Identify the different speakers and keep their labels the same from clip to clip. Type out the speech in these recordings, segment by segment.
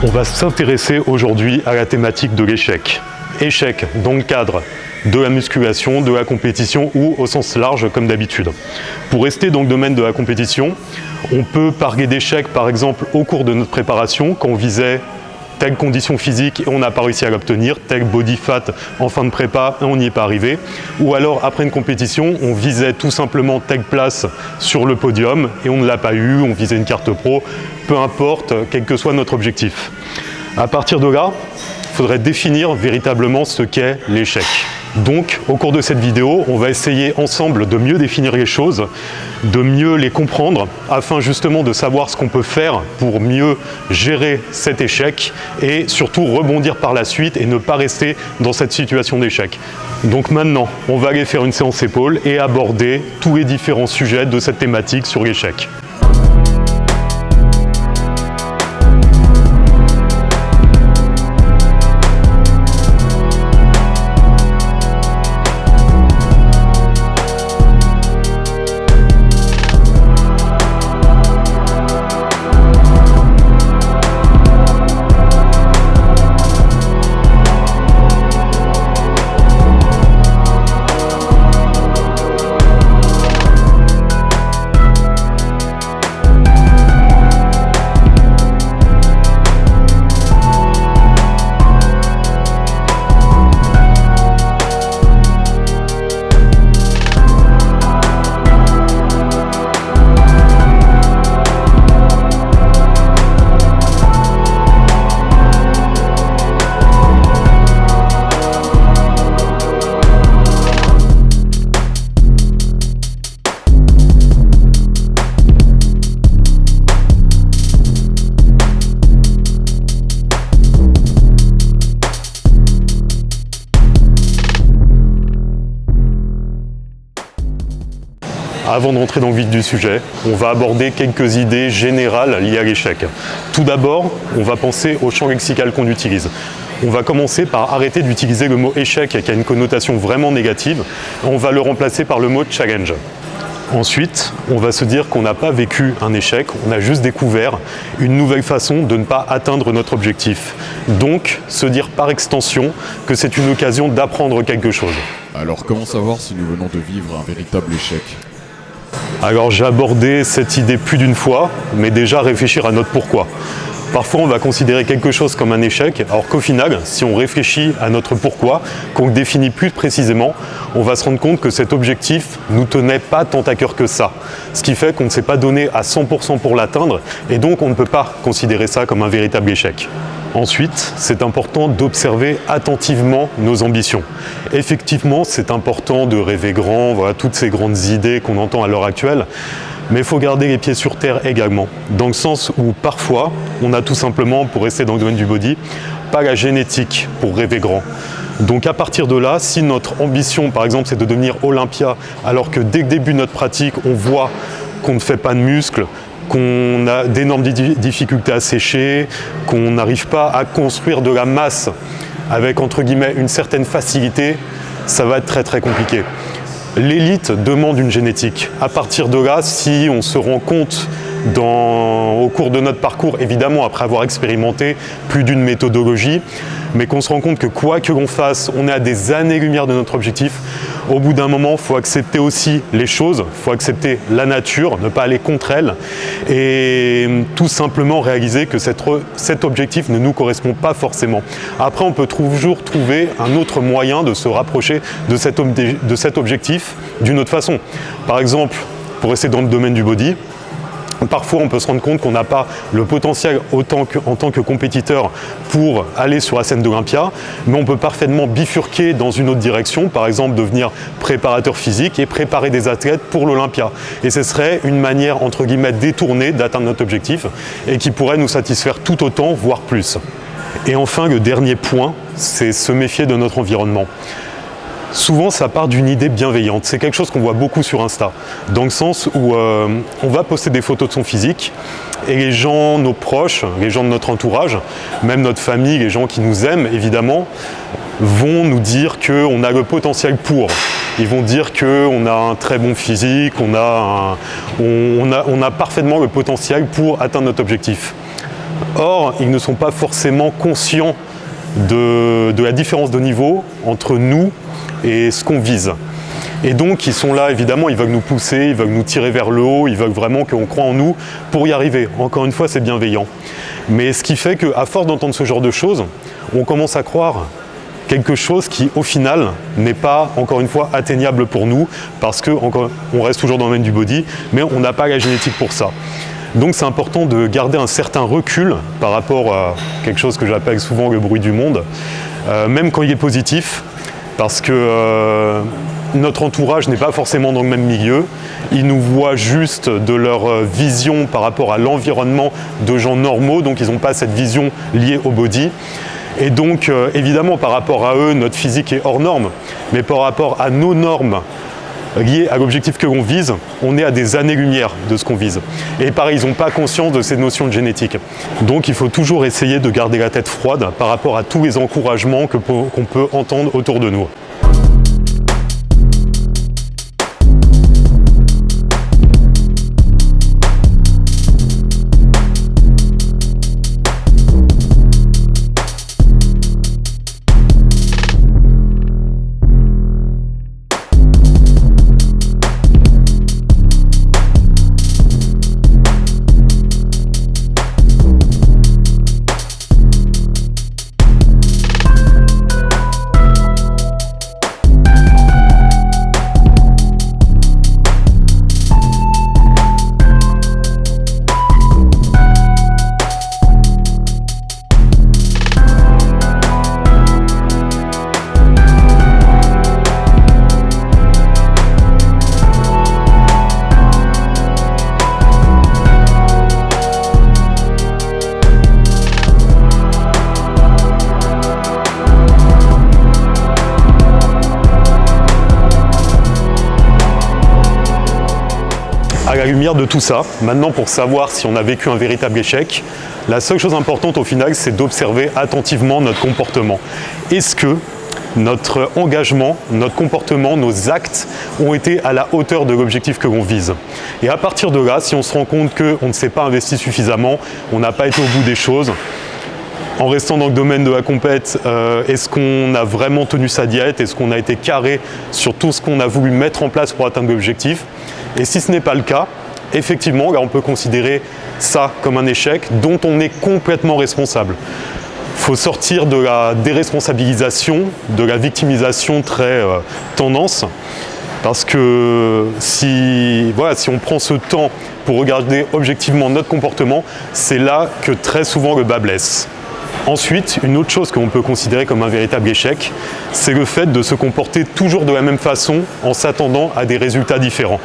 Speaker 1: On va s'intéresser aujourd'hui à la thématique de l'échec. Échec dans le cadre de la musculation, de la compétition ou au sens large comme d'habitude. Pour rester dans le domaine de la compétition, on peut parler d'échec par exemple au cours de notre préparation quand on visait telle condition physique et on n'a pas réussi à l'obtenir, tel body fat en fin de prépa et on n'y est pas arrivé. Ou alors après une compétition, on visait tout simplement telle place sur le podium et on ne l'a pas eu, on visait une carte pro, peu importe, quel que soit notre objectif. À partir de là, il faudrait définir véritablement ce qu'est l'échec. Donc, au cours de cette vidéo, on va essayer ensemble de mieux définir les choses, de mieux les comprendre, afin justement de savoir ce qu'on peut faire pour mieux gérer cet échec et surtout rebondir par la suite et ne pas rester dans cette situation d'échec. Donc maintenant, on va aller faire une séance épaules et aborder tous les différents sujets de cette thématique sur l'échec. Avant de rentrer dans le vif du sujet, on va aborder quelques idées générales liées à l'échec. Tout d'abord, on va penser au champ lexical qu'on utilise. On va commencer par arrêter d'utiliser le mot échec qui a une connotation vraiment négative. On va le remplacer par le mot challenge. Ensuite, on va se dire qu'on n'a pas vécu un échec, on a juste découvert une nouvelle façon de ne pas atteindre notre objectif. Donc, se dire par extension que c'est une occasion d'apprendre quelque chose.
Speaker 2: Alors, comment savoir si nous venons de vivre un véritable échec ?
Speaker 1: Alors j'ai abordé cette idée plus d'une fois, mais déjà réfléchir à notre pourquoi. Parfois on va considérer quelque chose comme un échec, alors qu'au final, si on réfléchit à notre pourquoi, qu'on le définit plus précisément, on va se rendre compte que cet objectif ne nous tenait pas tant à cœur que ça. Ce qui fait qu'on ne s'est pas donné à 100% pour l'atteindre, et donc on ne peut pas considérer ça comme un véritable échec. Ensuite, c'est important d'observer attentivement nos ambitions. Effectivement, c'est important de rêver grand, voilà, toutes ces grandes idées qu'on entend à l'heure actuelle, mais il faut garder les pieds sur terre également, dans le sens où parfois, on a tout simplement, pour rester dans le domaine du body, pas la génétique pour rêver grand. Donc à partir de là, si notre ambition, par exemple, c'est de devenir Olympia, alors que dès le début de notre pratique, on voit qu'on ne fait pas de muscles, qu'on a d'énormes difficultés à sécher, qu'on n'arrive pas à construire de la masse avec, entre guillemets, une certaine facilité, ça va être très très compliqué. L'élite demande une génétique. À partir de là, si on se rend compte au cours de notre parcours, évidemment après avoir expérimenté plus d'une méthodologie, mais qu'on se rend compte que quoi que l'on fasse, on est à des années-lumière de notre objectif. Au bout d'un moment, il faut accepter aussi les choses, il faut accepter la nature, ne pas aller contre elle et tout simplement réaliser que cet objectif ne nous correspond pas forcément. Après, on peut toujours trouver un autre moyen de se rapprocher de cet objectif d'une autre façon. Par exemple, pour rester dans le domaine du body, parfois on peut se rendre compte qu'on n'a pas le potentiel en tant que compétiteur pour aller sur la scène d'Olympia, mais on peut parfaitement bifurquer dans une autre direction, par exemple devenir préparateur physique et préparer des athlètes pour l'Olympia. Et ce serait une manière entre guillemets détournée d'atteindre notre objectif et qui pourrait nous satisfaire tout autant, voire plus. Et enfin, le dernier point, c'est se méfier de notre environnement. Souvent, ça part d'une idée bienveillante. C'est quelque chose qu'on voit beaucoup sur Insta, dans le sens où on va poster des photos de son physique et les gens, nos proches, les gens de notre entourage, même notre famille, les gens qui nous aiment évidemment, vont nous dire qu'on a le potentiel pour. Ils vont dire qu'on a un très bon physique, on a parfaitement le potentiel pour atteindre notre objectif. Or, ils ne sont pas forcément conscients de la différence de niveau entre nous et ce qu'on vise. Et donc, ils sont là, évidemment, ils veulent nous pousser, ils veulent nous tirer vers le haut, ils veulent vraiment qu'on croie en nous pour y arriver. Encore une fois, c'est bienveillant. Mais ce qui fait qu'à force d'entendre ce genre de choses, on commence à croire quelque chose qui, au final, n'est pas, encore une fois, atteignable pour nous, parce qu'on reste toujours dans le domaine du body, mais on n'a pas la génétique pour ça. Donc c'est important de garder un certain recul par rapport à quelque chose que j'appelle souvent le bruit du monde, même quand il est positif, parce que notre entourage n'est pas forcément dans le même milieu. Ils nous voient juste de leur vision par rapport à l'environnement de gens normaux, donc ils n'ont pas cette vision liée au body. Et donc, évidemment, par rapport à eux, notre physique est hors norme, mais par rapport à nos normes liées à l'objectif que l'on vise, on est à des années-lumière de ce qu'on vise. Et pareil, ils n'ont pas conscience de ces notions de génétique. Donc, il faut toujours essayer de garder la tête froide par rapport à tous les encouragements qu'on peut entendre autour de nous. À la lumière de tout ça, maintenant pour savoir si on a vécu un véritable échec, la seule chose importante au final, c'est d'observer attentivement notre comportement. Est-ce que notre engagement, notre comportement, nos actes ont été à la hauteur de l'objectif que l'on vise? Et à partir de là, si on se rend compte qu'on ne s'est pas investi suffisamment, on n'a pas été au bout des choses, en restant dans le domaine de la compète, est-ce qu'on a vraiment tenu sa diète? Est-ce qu'on a été carré sur tout ce qu'on a voulu mettre en place pour atteindre l'objectif? Et si ce n'est pas le cas, effectivement, là, on peut considérer ça comme un échec dont on est complètement responsable. Il faut sortir de la déresponsabilisation, de la victimisation très tendance, parce que si on prend ce temps pour regarder objectivement notre comportement, c'est là que très souvent le bât blesse. Ensuite, une autre chose que l'on peut considérer comme un véritable échec, c'est le fait de se comporter toujours de la même façon en s'attendant à des résultats différents.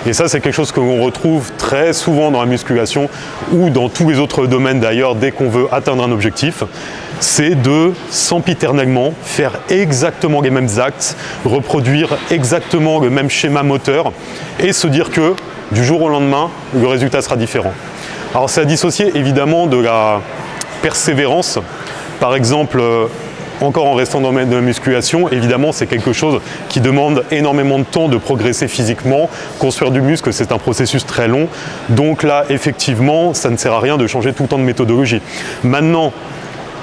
Speaker 1: Et ça, c'est quelque chose que l'on retrouve très souvent dans la musculation ou dans tous les autres domaines d'ailleurs, dès qu'on veut atteindre un objectif. C'est de sempiternellement faire exactement les mêmes actes, reproduire exactement le même schéma moteur et se dire que du jour au lendemain, le résultat sera différent. Alors c'est à dissocier évidemment de la persévérance. Par exemple, encore en restant dans le domaine de la musculation, évidemment c'est quelque chose qui demande énormément de temps de progresser physiquement. Construire du muscle, c'est un processus très long. Donc là, effectivement, ça ne sert à rien de changer tout le temps de méthodologie. Maintenant,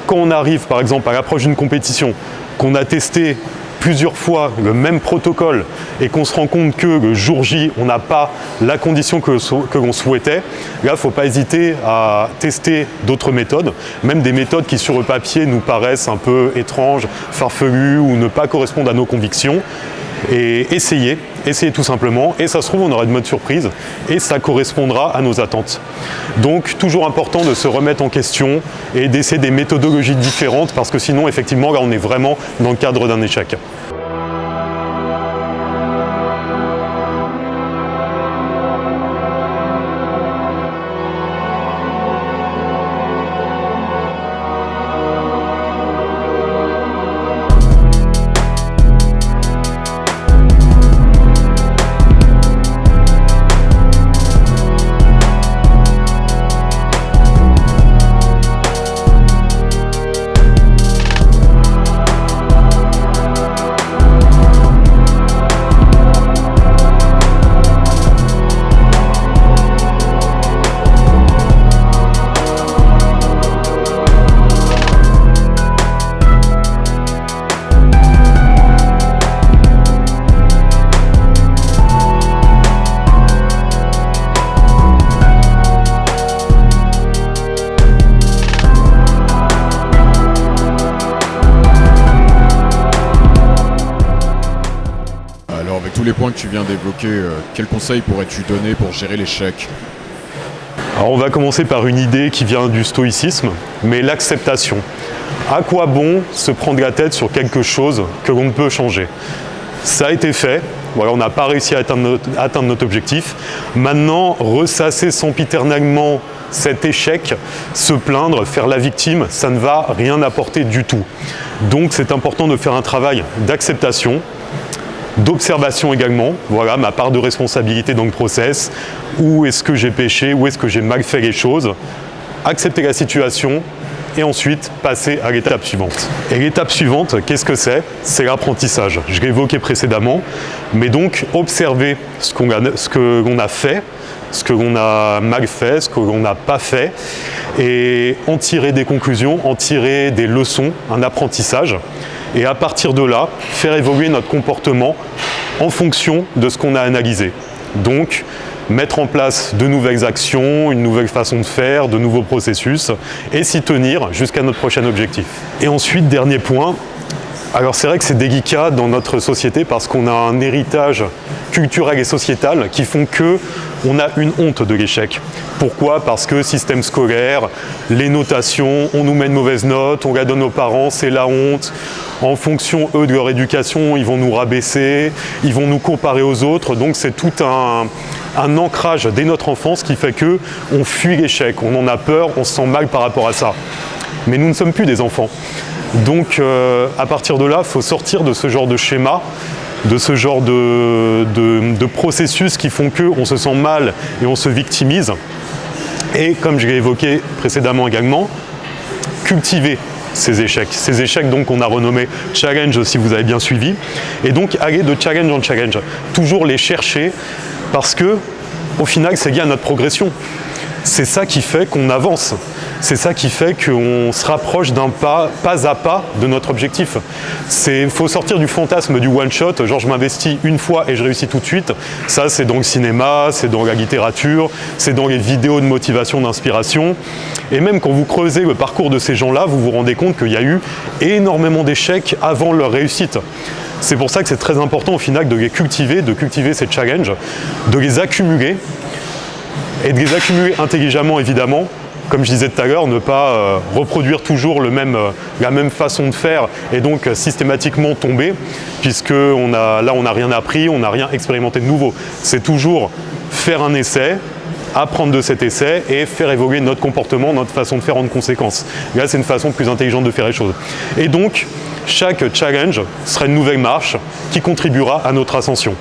Speaker 1: quand on arrive par exemple à l'approche d'une compétition, qu'on a testé plusieurs fois le même protocole et qu'on se rend compte que le jour J, on n'a pas la condition que l'on souhaitait, là, il ne faut pas hésiter à tester d'autres méthodes, même des méthodes qui sur le papier nous paraissent un peu étranges, farfelues ou ne pas correspondent à nos convictions. Et essayer tout simplement, et ça se trouve on aura de bonnes surprises et ça correspondra à nos attentes. Donc toujours important de se remettre en question et d'essayer des méthodologies différentes parce que sinon effectivement là on est vraiment dans le cadre d'un échec.
Speaker 2: points que tu viens d'évoquer, quels conseils pourrais-tu donner pour gérer l'échec?
Speaker 1: Alors on va commencer par une idée qui vient du stoïcisme, mais l'acceptation. À quoi bon se prendre la tête sur quelque chose que l'on ne peut changer? Ça a été fait, voilà, on n'a pas réussi à atteindre notre objectif. Maintenant, ressasser sempiternellement cet échec, se plaindre, faire la victime, ça ne va rien apporter du tout. Donc c'est important de faire un travail d'acceptation, d'observation également, voilà ma part de responsabilité dans le process, où est-ce que j'ai péché, où est-ce que j'ai mal fait les choses, accepter la situation et ensuite passer à l'étape suivante. Et l'étape suivante, qu'est-ce que c'est? C'est l'apprentissage. Je l'ai évoqué précédemment, mais donc observer ce que l'on a fait, ce que l'on a mal fait, ce que l'on n'a pas fait, et en tirer des conclusions, en tirer des leçons, un apprentissage. Et à partir de là, faire évoluer notre comportement en fonction de ce qu'on a analysé. Donc, mettre en place de nouvelles actions, une nouvelle façon de faire, de nouveaux processus, et s'y tenir jusqu'à notre prochain objectif. Et ensuite, dernier point, alors c'est vrai que c'est délicat dans notre société parce qu'on a un héritage culturel et sociétal qui font qu'on a une honte de l'échec. Pourquoi? Parce que système scolaire, les notations, on nous met de mauvaises notes, on la donne aux parents, c'est la honte. En fonction, eux, de leur éducation, ils vont nous rabaisser, ils vont nous comparer aux autres. Donc c'est tout un ancrage dès notre enfance qui fait qu'on fuit l'échec, on en a peur, on se sent mal par rapport à ça. Mais nous ne sommes plus des enfants. Donc à partir de là, il faut sortir de ce genre de schéma, de ce genre de processus qui font qu'on se sent mal et on se victimise. Et comme je l'ai évoqué précédemment également, cultiver ces échecs donc qu'on a renommés challenge si vous avez bien suivi, et donc aller de challenge en challenge, toujours les chercher parce que au final c'est lié à notre progression. C'est ça qui fait qu'on avance, c'est ça qui fait qu'on se rapproche d'un pas à pas de notre objectif. Il faut sortir du fantasme du one-shot, genre je m'investis une fois et je réussis tout de suite. Ça c'est dans le cinéma, c'est dans la littérature, c'est dans les vidéos de motivation, d'inspiration. Et même quand vous creusez le parcours de ces gens-là, vous vous rendez compte qu'il y a eu énormément d'échecs avant leur réussite. C'est pour ça que c'est très important au final de les cultiver, de cultiver ces challenges, de les accumuler, et de les accumuler intelligemment évidemment. Comme je disais tout à l'heure, ne pas reproduire toujours la même façon de faire et donc systématiquement tomber, puisque on n'a rien appris, on n'a rien expérimenté de nouveau. C'est toujours faire un essai, apprendre de cet essai et faire évoluer notre comportement, notre façon de faire en conséquence. Là, c'est une façon plus intelligente de faire les choses. Et donc, chaque challenge sera une nouvelle marche qui contribuera à notre ascension.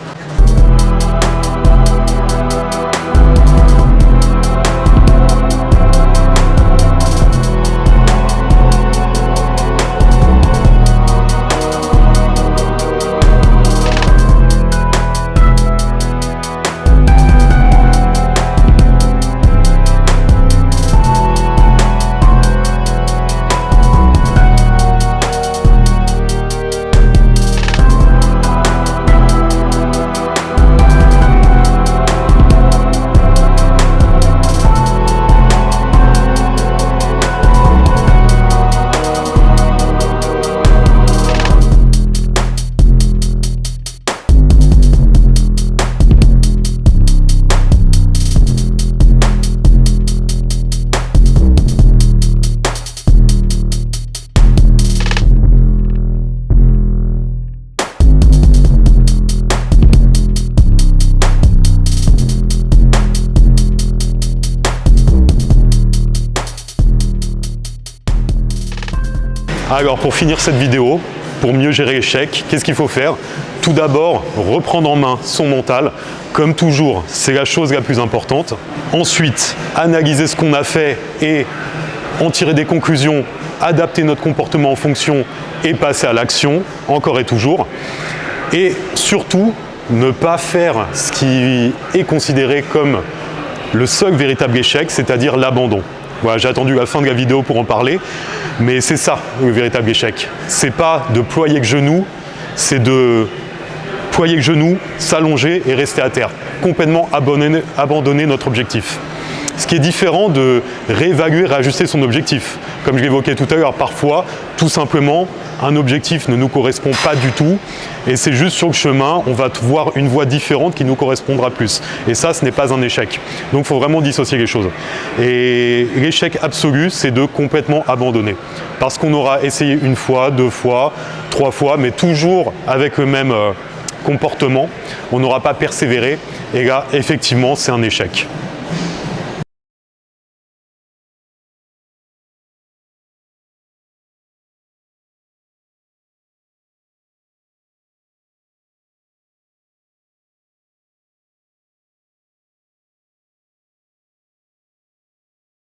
Speaker 1: Alors pour finir cette vidéo, pour mieux gérer l'échec, qu'est-ce qu'il faut faire? Tout d'abord, reprendre en main son mental. Comme toujours, c'est la chose la plus importante. Ensuite, analyser ce qu'on a fait et en tirer des conclusions, adapter notre comportement en fonction et passer à l'action, encore et toujours. Et surtout, ne pas faire ce qui est considéré comme le seul véritable échec, c'est-à-dire l'abandon. Voilà, j'ai attendu la fin de la vidéo pour en parler, mais c'est ça le véritable échec. C'est pas de ployer le genou, c'est de ployer le genou, s'allonger et rester à terre. Complètement abandonner notre objectif. Ce qui est différent de réévaluer, réajuster son objectif. comme je l'évoquais tout à l'heure, parfois, tout simplement, un objectif ne nous correspond pas du tout et c'est juste sur le chemin, on va voir une voie différente qui nous correspondra plus. Et ça, ce n'est pas un échec. Donc, il faut vraiment dissocier les choses. Et l'échec absolu, c'est de complètement abandonner. Parce qu'on aura essayé une fois, 2 fois, 3 fois, mais toujours avec le même comportement, on n'aura pas persévéré. Et là, effectivement, c'est un échec.